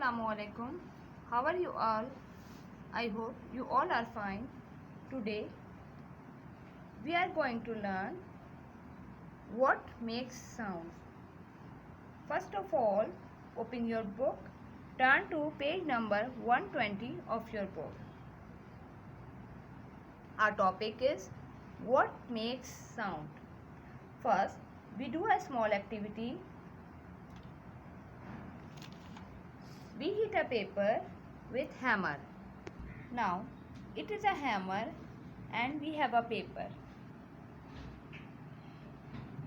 Assalamualaikum. How are you all? I hope you all are fine. Today we are going to learn what makes sounds. First of all, open your book. Turn to page number 120 of your book. Our topic is what makes sound. First, we do a small activity. We hit a paper with hammer. Now, it is a hammer and we have a paper.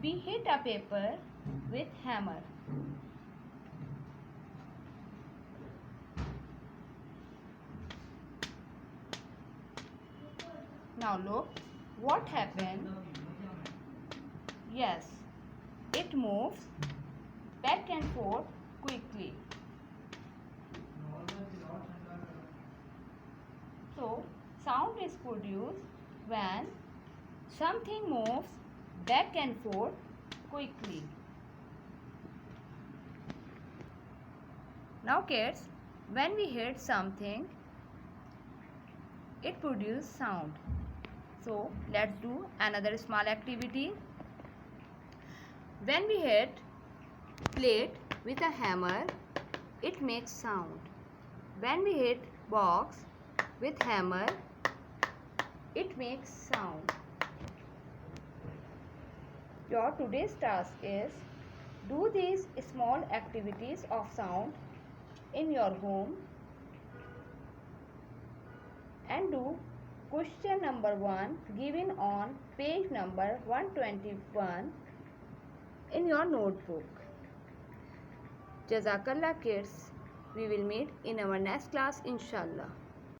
We hit a paper with hammer. Now look what happened. Yes, it moves back and forth quickly. So, sound is produced when something moves back and forth quickly. Now kids, when we hit something, it produces sound. So, let's do another small activity. When we hit plate with a hammer, it makes sound. When we hit box with hammer, it makes sound. Your today's task is do these small activities of sound in your home and do question number 1 given on page number 121 in your notebook. Jazakallah kids. We will meet in our next class inshallah.